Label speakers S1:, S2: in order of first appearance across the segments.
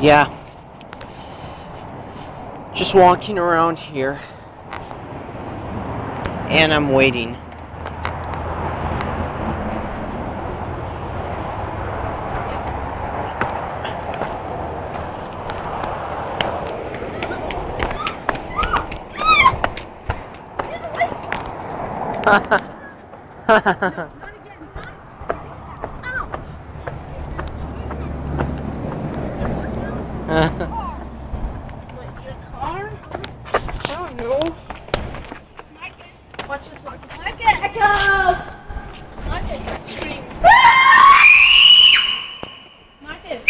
S1: Yeah. Just walking around here. And I'm waiting.
S2: Watch this one. Echo! Marcus, scream. Marcus.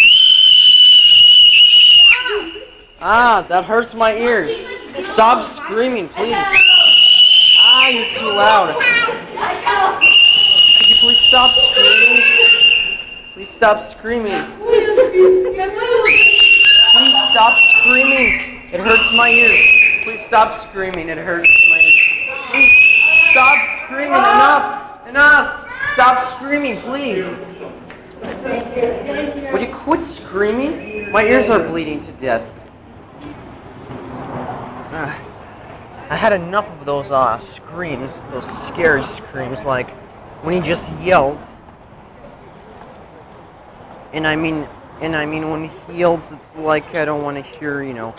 S1: Ah, that hurts my ears. Stop screaming, please. Ah, you're too loud. Could you please stop screaming? Please stop screaming. Please stop screaming. It hurts my ears. Please stop screaming. It hurts my ears. Please stop screaming. Enough. Enough. Stop screaming, please. Would you quit screaming? My ears are bleeding to death. I had enough of those screams, those scary screams, like when he just yells. And I mean when he yells, it's like I don't want to hear, you know.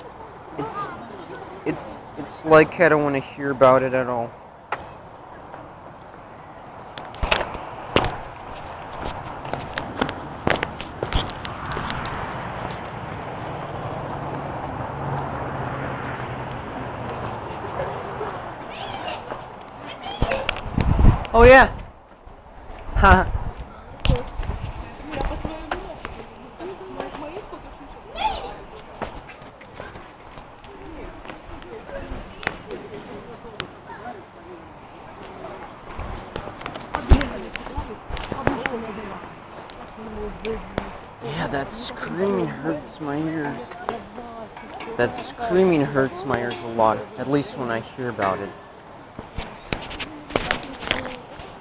S1: It's like I don't want to hear about it at all. Oh yeah. Ha. Yeah, that screaming hurts my ears. That screaming hurts my ears a lot, at least when I hear about it.